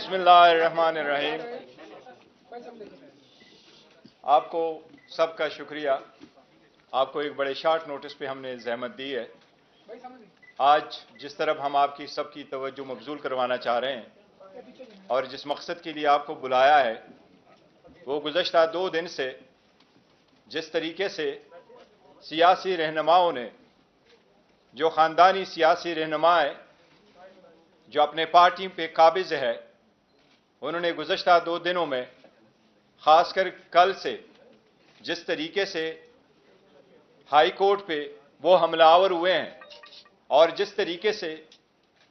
बिस्मिल्लाहिर्रहमानिर्रहीम। आपको सबका शुक्रिया। आपको एक बड़े शॉर्ट नोटिस पे हमने जहमत दी है। आज जिस तरफ हम आपकी सबकी तवज्जो मबजूल करवाना चाह रहे हैं और जिस मकसद के लिए आपको बुलाया है, वो गुज़श्ता 2 दिन से जिस तरीके से सियासी रहनुमाओं ने, जो ख़ानदानी सियासी रहनुमा है, जो अपने पार्टी पे काबिज है, उन्होंने गुज़श्ता 2 दिनों में ख़ासकर कल से जिस तरीके से हाई कोर्ट पे वो हमलावर हुए हैं और जिस तरीके से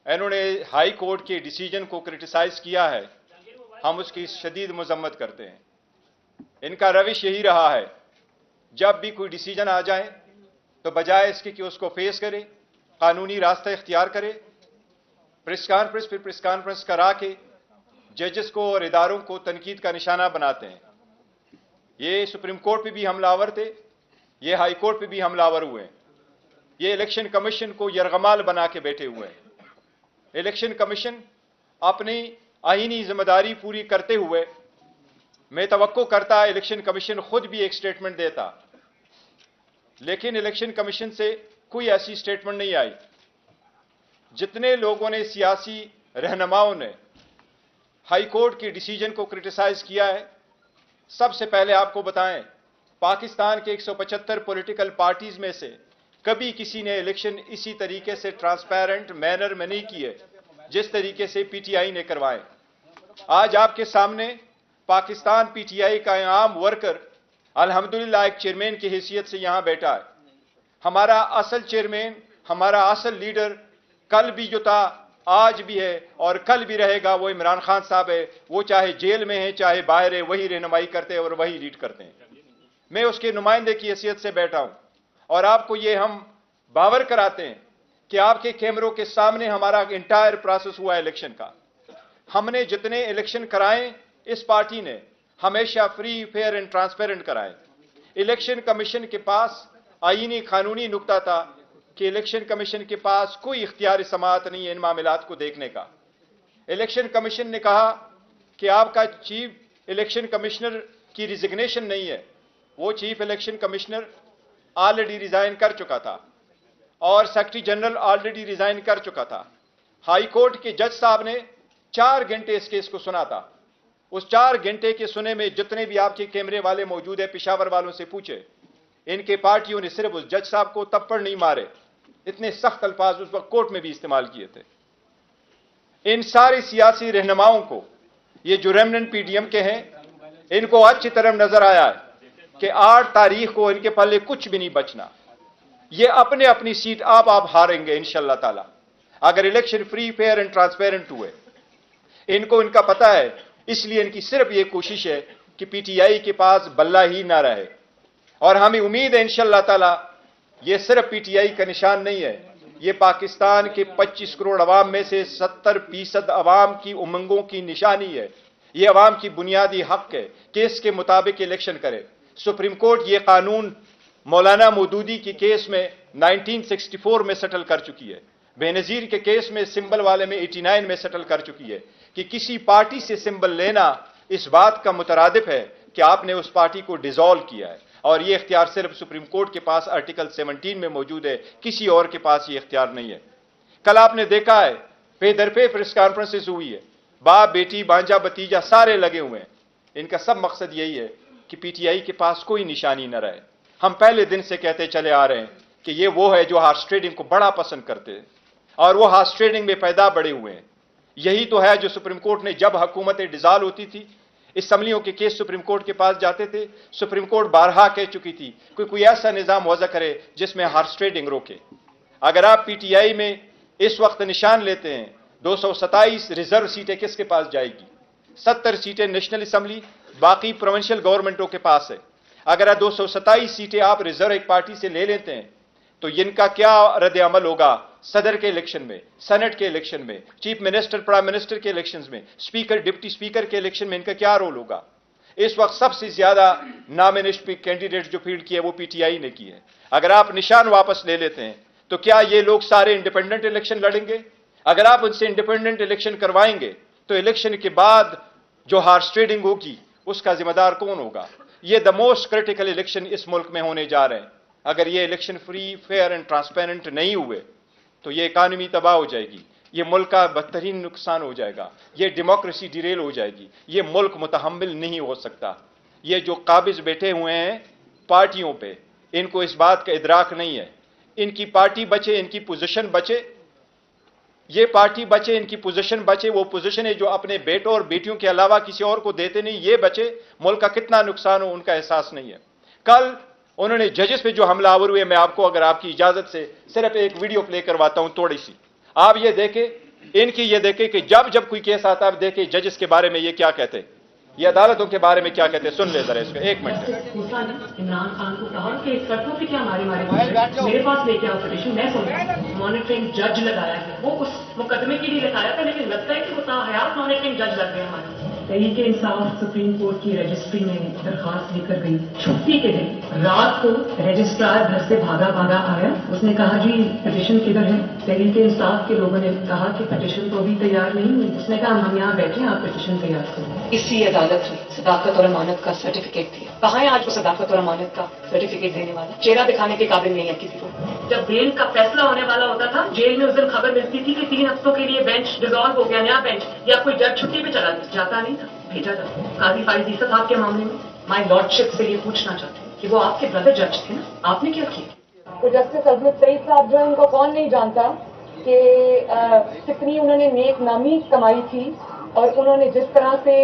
इन्होंने हाई कोर्ट के डिसीजन को क्रिटिसाइज़ किया है, हम उसकी शदीद मज़म्मत करते हैं। इनका रविश यही रहा है, जब भी कोई डिसीजन आ जाए तो बजाय इसके कि उसको फेस करे, कानूनी रास्ता इख्तियार करे, प्रेस कॉन्फ्रेंस करा के जजेस को और इदारों को तनकीद का निशाना बनाते हैं। ये सुप्रीम कोर्ट पे भी हमलावर थे, ये हाई कोर्ट पे भी हमलावर हुए हैं। ये इलेक्शन कमीशन को यरगमाल बना के बैठे हुए हैं। इलेक्शन कमीशन अपनी आईनी जिम्मेदारी पूरी करते हुए, मैं तवक्को करता इलेक्शन कमीशन खुद भी एक स्टेटमेंट देता, लेकिन इलेक्शन कमीशन से कोई ऐसी स्टेटमेंट नहीं आई। जितने लोगों ने, सियासी रहनुमाओं ने हाई कोर्ट के डिसीजन को क्रिटिसाइज किया है, सबसे पहले आपको बताएं, पाकिस्तान के 175 पॉलिटिकल पार्टीज में से कभी किसी ने इलेक्शन इसी तरीके से ट्रांसपेरेंट मैनर में नहीं किए जिस तरीके से पीटीआई ने करवाए। आज आपके सामने पाकिस्तान पीटीआई का आम वर्कर अल्हम्दुलिल्लाह एक चेयरमैन की हैसियत से यहां बैठा है। हमारा असल चेयरमैन, हमारा असल लीडर कल भी जो था, आज भी है और कल भी रहेगा, वो इमरान खान साहब है। वो चाहे जेल में है चाहे बाहर है, वही रहनुमाई करते हैं और वही लीड करते हैं। मैं उसके नुमाइंदे की हैसियत से बैठा हूं और आपको ये हम बावर कराते हैं कि आपके कैमरों के सामने हमारा इंटायर प्रोसेस हुआ इलेक्शन का। हमने जितने इलेक्शन कराए, इस पार्टी ने हमेशा फ्री, फेयर एंड ट्रांसपेरेंट कराए। इलेक्शन कमीशन के पास आईनी कानूनी नुक्ता था कि इलेक्शन कमीशन के पास कोई इख्तियार समाअत नहीं है इन मामलात को देखने का। इलेक्शन कमीशन ने कहा कि आपका चीफ इलेक्शन कमिश्नर की रिजिग्नेशन नहीं है। वो chief election commissioner already resign कर चुका था और सेक्रेटरी जनरल ऑलरेडी रिजाइन कर चुका था। हाई कोर्ट के जज साहब ने 4 घंटे इस केस को सुना था। उस 4 घंटे के सुने में जितने भी आपके कैमरे वाले मौजूद है, पेशावर वालों से पूछे, इनके पार्टियों ने सिर्फ उस जज साहब को तप्पड़ नहीं मारे, इतने सख्त अल्फाज उस वक्त कोर्ट में भी इस्तेमाल किए थे। इन सारे सियासी रहनुमाओं को, ये जो रेमनेंट पीडीएम के हैं, इनको अच्छी तरह नजर आया है कि 8 तारीख को इनके पल्ले कुछ भी नहीं बचना। ये अपने अपनी सीट आप हारेंगे इंशाअल्लाह ताला, अगर election free, fair and transparent हुए। इनको इनका पता है, इसलिए इनकी सिर्फ ये कोशिश है कि पीटीआई के पास बल्ला ही ना रहे। और हमें उम्मीद है इंशाअल्लाह ताला ये सिर्फ पीटीआई का निशान नहीं है, ये पाकिस्तान के 25 करोड़ अवाम में से 70% अवाम की उमंगों की निशानी है। ये अवाम की बुनियादी हक है कि इसके मुताबिक इलेक्शन करे। सुप्रीम कोर्ट ये कानून मौलाना मौदूदी के केस में 1964 में सेटल कर चुकी है। बेनजीर के केस में सिंबल वाले में 89 में सेटल कर चुकी है कि किसी पार्टी से सिंबल लेना इस बात का मुतरादिफ है कि आपने उस पार्टी को डिसॉल्व किया है। और ये इख्तियार सिर्फ सुप्रीम कोर्ट के पास आर्टिकल 17 में मौजूद है, किसी और के पास ये इख्तियार नहीं है। कल आपने देखा है, पे दर पे प्रेस कॉन्फ्रेंसेस हुई है, बाप बेटी भांजा भतीजा सारे लगे हुए हैं। इनका सब मकसद यही है कि पीटीआई के पास कोई निशानी न रहे। हम पहले दिन से कहते चले आ रहे हैं कि ये वो है जो हॉर्स ट्रेडिंग को बड़ा पसंद करते हैं और वो हॉर्स ट्रेडिंग में पैदा बड़े हुए हैं। यही तो है जो सुप्रीम कोर्ट ने, जब हुकूमतें डिसॉल्व होती थी, असम्बलियों के केस सुप्रीम कोर्ट के पास जाते थे, सुप्रीम कोर्ट बारहा कह चुकी थी कोई ऐसा निजाम वज़ा करे जिसमें हॉर्स ट्रेडिंग रोके। अगर आप पीटीआई में इस वक्त निशान लेते हैं, 227 रिजर्व सीटें किसके पास जाएगी? 70 सीटें नेशनल असम्बली, बाकी प्रोविंशियल गवर्नमेंटों के पास है। अगर 227 सीटें आप रिजर्व एक पार्टी से ले लेते हैं तो इनका क्या रद्द अमल होगा सदर के इलेक्शन में, सेनेट के इलेक्शन में, चीफ मिनिस्टर, प्राइम मिनिस्टर के इलेक्शंस में, स्पीकर, डिप्टी स्पीकर के इलेक्शन में इनका क्या रोल होगा? इस वक्त सबसे ज्यादा नॉमिनेशन कैंडिडेट जो फील्ड की है वो पीटीआई ने की है। अगर आप निशान वापस ले लेते हैं तो क्या ये लोग सारे इंडिपेंडेंट इलेक्शन लड़ेंगे? अगर आप उनसे इंडिपेंडेंट इलेक्शन करवाएंगे تو الیکشن کے بعد جو ہارس ٹریڈنگ ہوگی اس کا ذمہ دار کون ہوگا؟ یہ دا موسٹ کرٹیکل الیکشن اس ملک میں ہونے جا رہے ہیں. اگر یہ election free, fair and transparent نہیں ہوئے تو یہ اکانومی تباہ ہو جائے گی، یہ ملک کا بدترین نقصان ہو جائے گا، یہ ڈیموکریسی ڈیریل ہو جائے گی، یہ ملک متحمل نہیں ہو سکتا. یہ جو قابض بیٹھے ہوئے ہیں پارٹیوں پہ، ان کو اس بات کا ادراک نہیں ہے. ان کی پارٹی بچے، ان کی پوزیشن بچے، یہ پارٹی بچے، ان کی پوزیشن بچے، وہ پوزیشن ہے جو اپنے بیٹوں اور بیٹیوں کے علاوہ کسی اور کو دیتے نہیں، یہ بچے، ملک کا کتنا نقصان ہو ان کا احساس نہیں ہے. کل انہوں نے ججز پہ جو حملہ آور ہوئے، میں آپ کو اگر آپ کی اجازت سے صرف ایک ویڈیو پلے کرواتا ہوں تھوڑی سی. آپ یہ دیکھیں، ان کی یہ دیکھیں کہ جب کوئی کیس آتا ہے، آپ دیکھیں ججز کے بارے میں یہ کیا کہتے ہیں، یہ عدالتوں کے بارے میں کیا کہتے ہیں. سن لے ذرا اس کو، ایک منٹ. عمران خان کو کہا کہ اس کرتوں سے کیا مارے میرے پاس لے کے آؤ پٹیشن، میں سن مانیٹرنگ جج لگایا ہے. وہ اس مقدمے کے لیے لگایا تھا، لیکن لگتا ہے کہ وہ تاحیات مانیٹرنگ جج لگ گئے ہمارے. تحریک انصاف سپریم کورٹ کی رجسٹری میں درخواست لے کر گئی. چھٹی کے دن رات کو رجسٹرار گھر سے بھاگا آیا. اس نے کہا جی پٹیشن کدھر ہے؟ تحریک انصاف کے لوگوں نے کہا کہ پٹیشن تو ابھی تیار نہیں ہوئی. اس نے کہا ہم یہاں بیٹھے، آپ پٹیشن تیار کریں. اسی عدالت میں صداقت اور امانت کا سرٹیفکیٹ دیا. کہاں ہے آج وہ صداقت اور امانت کا سرٹیفکیٹ دینے والا؟ چہرہ دکھانے کے قابل نہیں ہے کسی کو. جب بیل کا فیصلہ ہونے والا ہوتا تھا، جیل میں اس دن خبر ملتی تھی کہ 3 ہفتوں کے لیے بینچ ڈیزالو ہو گیا، نیا بینچ، یا کوئی جج چھٹی پہ چلا جاتا نہیں تھا، بھیجا جاتا. قاضی فائز عیسیٰ صاحب کے معاملے میں مائی لارڈ شپ سے یہ پوچھنا چاہتے ہیں کہ وہ آپ کے برادر جج تھے نا، آپ نے کیا کیا؟ تو جسٹس عظمت سعید صاحب جو ان کو کون نہیں جانتا کہ کتنی انہوں نے نیک نامی کمائی تھی، اور انہوں نے جس طرح سے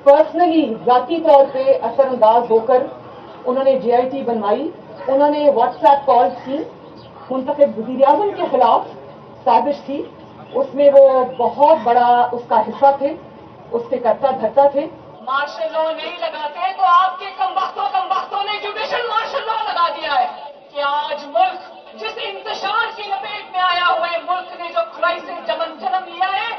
پرسنلی ذاتی طور پہ اثر انداز ہو کر انہوں نے جے آئی ٹی بنوائی. انہوں نے واٹس ایپ کالز کی، منتخب وزیر اعظم کے خلاف سازش تھی، اس میں وہ بہت بڑا اس کا حصہ تھے، اس کے کرتا دھرتا تھے. مارشل لا نہیں لگاتے تو آپ کے کم وقتوں نے جوڈیشل مارشل لا لگا دیا ہے کہ آج ملک جس انتشار کی لپیٹ میں آیا ہوا ہے، ملک نے جو کرائسس جنم لیا ہے،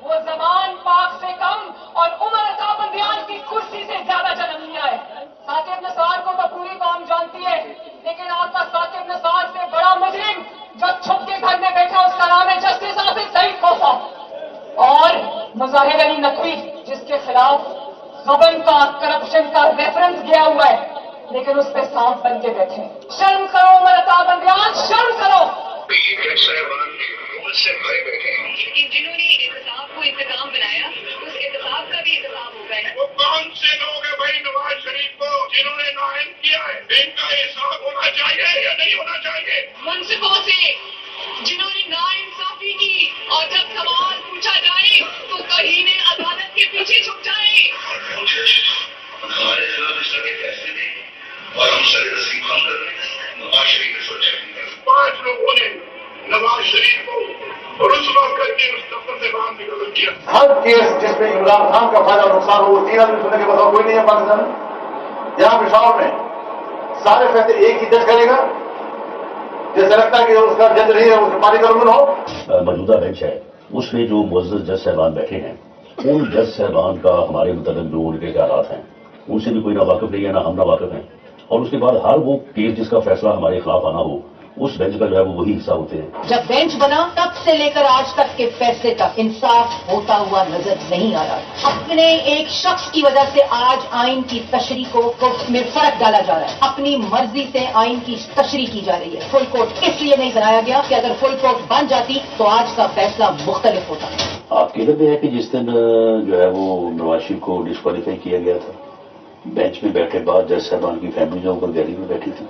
وہ زمان پاک سے کم اور عمر عطا بندیال کی کرسی سے زیادہ جنم لیا ہے. ثاقب نثار کو تو پوری قوم جانتی ہے، لیکن آپ کا ثاقب نثار سے بڑا مجرم جو چھپ کے گھر میں بیٹھا، اس کا نام ہے جسٹس آصف سعید کھوسہ. اور مظاہر علی نقوی جس کے خلاف غبن کا، کرپشن کا ریفرنس گیا ہوا ہے، لیکن اس پہ سانپ بن کے بیٹھے. شرم کرو عمر عطا بندیال، شرم کرو. لیکن جنہوں نے احتساب کو انتقام بنایا، اس احتساب کا بھی احتساب ہوگا. وہ کون سے لوگ ہیں بھائی نواز شریف کو جنہوں نے نائن کیا ہے؟ ان کا حساب ہونا چاہیے یا نہیں ہونا چاہیے؟ منصفوں سے جنہوں نے ناانصافی کی، اور جب سوال پوچھا جائے تو کہیں نے عدالت کے پیچھے چھپ جائے. ہمارے خلاف اس طرح کے فیصلے دیں اور ہم سر رسی کام کر رہے ہیں. نواز شریف نے سوچا 5 لوگوں نے نواز شریف کو رسوا کر کے اس دفتر سے باہر نکل کیا. ہر کیس جس میں عمران خان کا فائدہ اور نقصان ہو، 3 آدمی سننے کے بتاؤ کوئی نہیں ہے پاکستان میں. یہاں پشاور میں سارے فیصلے ایک ہی جج کرے گا. جیسے لگتا ہے کہ اس کا جج نہیں ہے، اس میں پانی کا رکن ہو. موجودہ بینچ ہے، اس میں جو معزز جج صاحبان بیٹھے ہیں، ان جج صاحبان کا ہمارے متعلق جو ان کے خیالات ہیں ان سے بھی کوئی نہ واقف نہیں ہے، نہ ہم نہ واقف ہیں. اور اس کے بعد ہر وہ کیس جس کا فیصلہ ہمارے خلاف آنا ہو، اس بینچ کا جو ہے وہ وہی حصہ ہوتے ہیں. جب بینچ بنا تب سے لے کر آج تک کے فیصلے تک انصاف ہوتا ہوا نظر نہیں آ رہا. اپنے ایک شخص کی وجہ سے آج آئین کی تشریح میں فرق ڈالا جا رہا ہے. اپنی مرضی سے آئین کی تشریح کی جا رہی ہے. فل کورٹ اس لیے نہیں بنایا گیا کہ اگر فل کورٹ بن جاتی تو آج کا فیصلہ مختلف ہوتا. آپ کہہ رہے ہیں کہ جس دن جو ہے وہ نواز شریف کو ڈسکوالیفائی کیا گیا تھا، بینچ میں بیٹھے بعد جج صاحبان کی فیملی جو اوپر گیلری میں بیٹھی تھی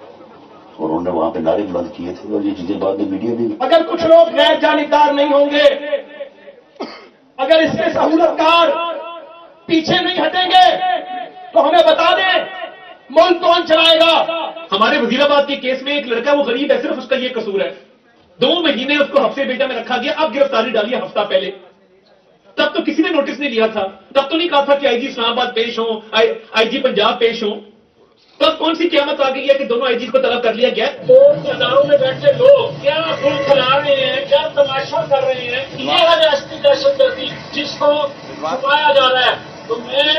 اور انہوں نے وہاں پہ نعرے بلند کیے تھے، اور یہ چیزیں بعد میں میڈیا میں. اگر کچھ لوگ غیر جانبدار نہیں ہوں گے، اگر اس کے سہولت کار پیچھے نہیں ہٹیں گے تو ہمیں بتا دیں ملک کون چلائے گا. ہمارے وزیر آباد کے کیس میں ایک لڑکا وہ غریب ہے، صرف اس کا یہ قصور ہے. 2 مہینے اس کو حفظے بیٹا میں رکھا گیا. اب گرفتاری ڈالی ہفتہ پہلے. تب تو کسی نے نوٹس نہیں لیا تھا. تب تو نہیں کہا تھا کہ آئی جی اسلام آباد پیش ہوں، آئی جی پنجاب پیش ہوں. تب کون سی قیامت آ گئی ہے کہ دونوں آئی جی کو طلب کر لیا گیا؟ تو اداروں میں بیٹھے لوگ کیا پھول کھلا رہے ہیں، کیا تماشا کر رہے ہیں. یہ ہے ریاستی دہشت گردی جس کو چھپایا جا رہا ہے. تو میں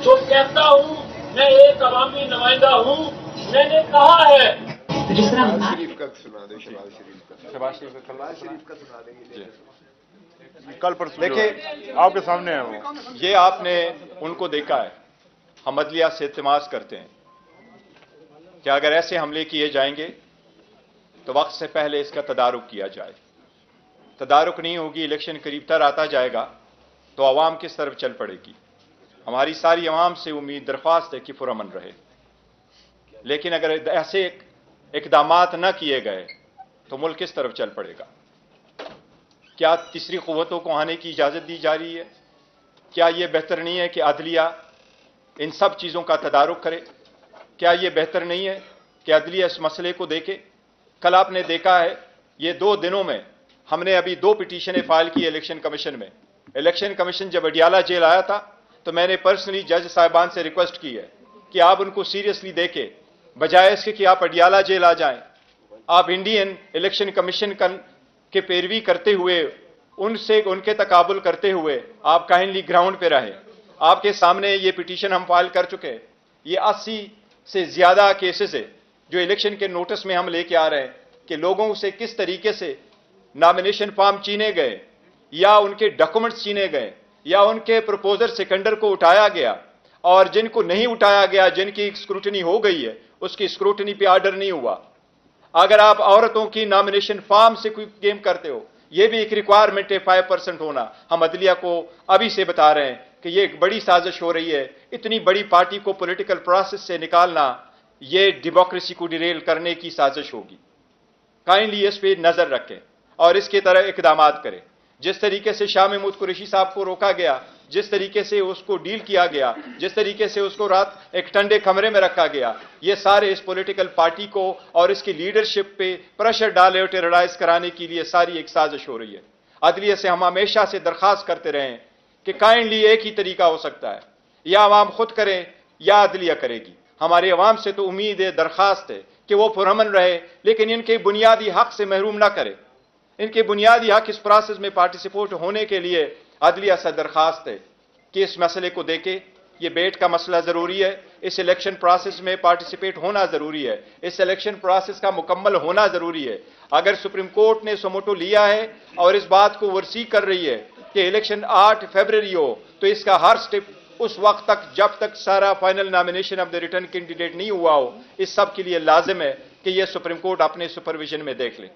جو کہتا ہوں، میں ایک عوامی نمائندہ ہوں، میں نے کہا ہے. جس طرح شہباز شریف کا سنا دیں. कल परसों देखिए, आपके सामने है वो। ये आपने उनको देखा है, हम अदलिया से इल्तिमास करते हैं कि अगर ऐसे हमले किए जाएंगे तो वक्त से पहले इसका तदारुक किया जाए। तदारुक नहीं होगी, इलेक्शन करीब तर आता जाएगा तो आवाम किस तरफ चल पड़ेगी। हमारी सारी आवाम से उम्मीद दरख्वास्त है कि पुरअमन रहे, लेकिन अगर ऐसे इकदामात न किए गए तो मुल्क किस तरफ चल पड़ेगा। क्या तीसरी क़ुव्वतों को आने की इजाज़त दी जा रही है? क्या यह बेहतर नहीं है कि अदलिया इन सब चीज़ों का तदारुक करे? क्या यह बेहतर नहीं है कि अदलिया इस मसले को देखे? कल आपने देखा है, ये 2 दिनों में हमने अभी 2 पिटीशनें फाइल की इलेक्शन कमीशन में। इलेक्शन कमीशन जब अडियाला जेल आया था तो मैंने पर्सनली जज साहिबान से रिक्वेस्ट की है कि आप उनको सीरियसली देखें, बजाय इसके कि आप अडियाला जेल आ जाएं। आप इंडियन इलेक्शन कमीशन के पैरवी करते हुए, उनसे उनके तकाबुल करते हुए आप काइंडली ग्राउंड पे रहें। आपके सामने ये पिटीशन हम फाइल कर चुके हैं। ये 80 से ज्यादा केसेस है जो इलेक्शन के नोटिस में हम लेके आ रहे हैं कि लोगों से किस तरीके से नॉमिनेशन फॉर्म छीने गए या उनके डॉक्यूमेंट्स छीने गए या उनके प्रपोजर सेकेंडर को उठाया गया, और जिनको नहीं उठाया गया, जिनकी स्क्रूटनी हो गई है, उसकी स्क्रूटनी पे ऑर्डर नहीं हुआ। अगर आप औरतों की नॉमिनेशन फॉर्म से कोई गेम करते हो, यह भी एक रिक्वायरमेंट है 5% होना। हम अदलिया को अभी से बता रहे हैं कि यह एक बड़ी साजिश हो रही है। इतनी बड़ी पार्टी को पॉलिटिकल प्रोसेस से निकालना, यह डेमोक्रेसी को डिरेल करने की साजिश होगी। काइंडली इस पे नजर रखें और इसके तरह इकदाम करें। जिस तरीके से शाह महमूद कुरैशी साहब को रोका गया, जिस तरीके से उसको डील किया गया, जिस तरीके से उसको रात एक ठंडे कमरे में रखा गया, ये सारे इस पॉलिटिकल पार्टी को और इसकी लीडरशिप पे प्रेशर डाले और टेरराइज कराने के लिए सारी एक साजिश हो रही है। अदलिया से हम हमेशा से दरखास्त करते रहे हैं कि काइंडली एक ही तरीका हो सकता है, या आवाम खुद करें या अदलिया करेगी। हमारी आवाम से तो उम्मीद है, दरखास्त है कि वो पुरअमन रहे, लेकिन इनके बुनियादी हक से महरूम ना करे। इनके बुनियादी हक इस प्रोसेस में पार्टिसिपेट होने के लिए अदलिया से दरखास्त है कि इस मसले को देखे। ये बेट का मसला जरूरी है, इस इलेक्शन प्रोसेस में पार्टिसिपेट होना जरूरी है, इस इलेक्शन प्रोसेस का मुकम्मल होना जरूरी है। अगर सुप्रीम कोर्ट ने सुमोटो लिया है और इस बात को वर्सी कर रही है कि इलेक्शन 8 फरवरी हो, तो इसका हर स्टेप उस वक्त तक जब तक सारा final nomination of the return candidate नहीं हुआ हो, इस सब के लिए लाजिम है कि यह सुप्रीम कोर्ट अपने सुपरविजन में देख ले।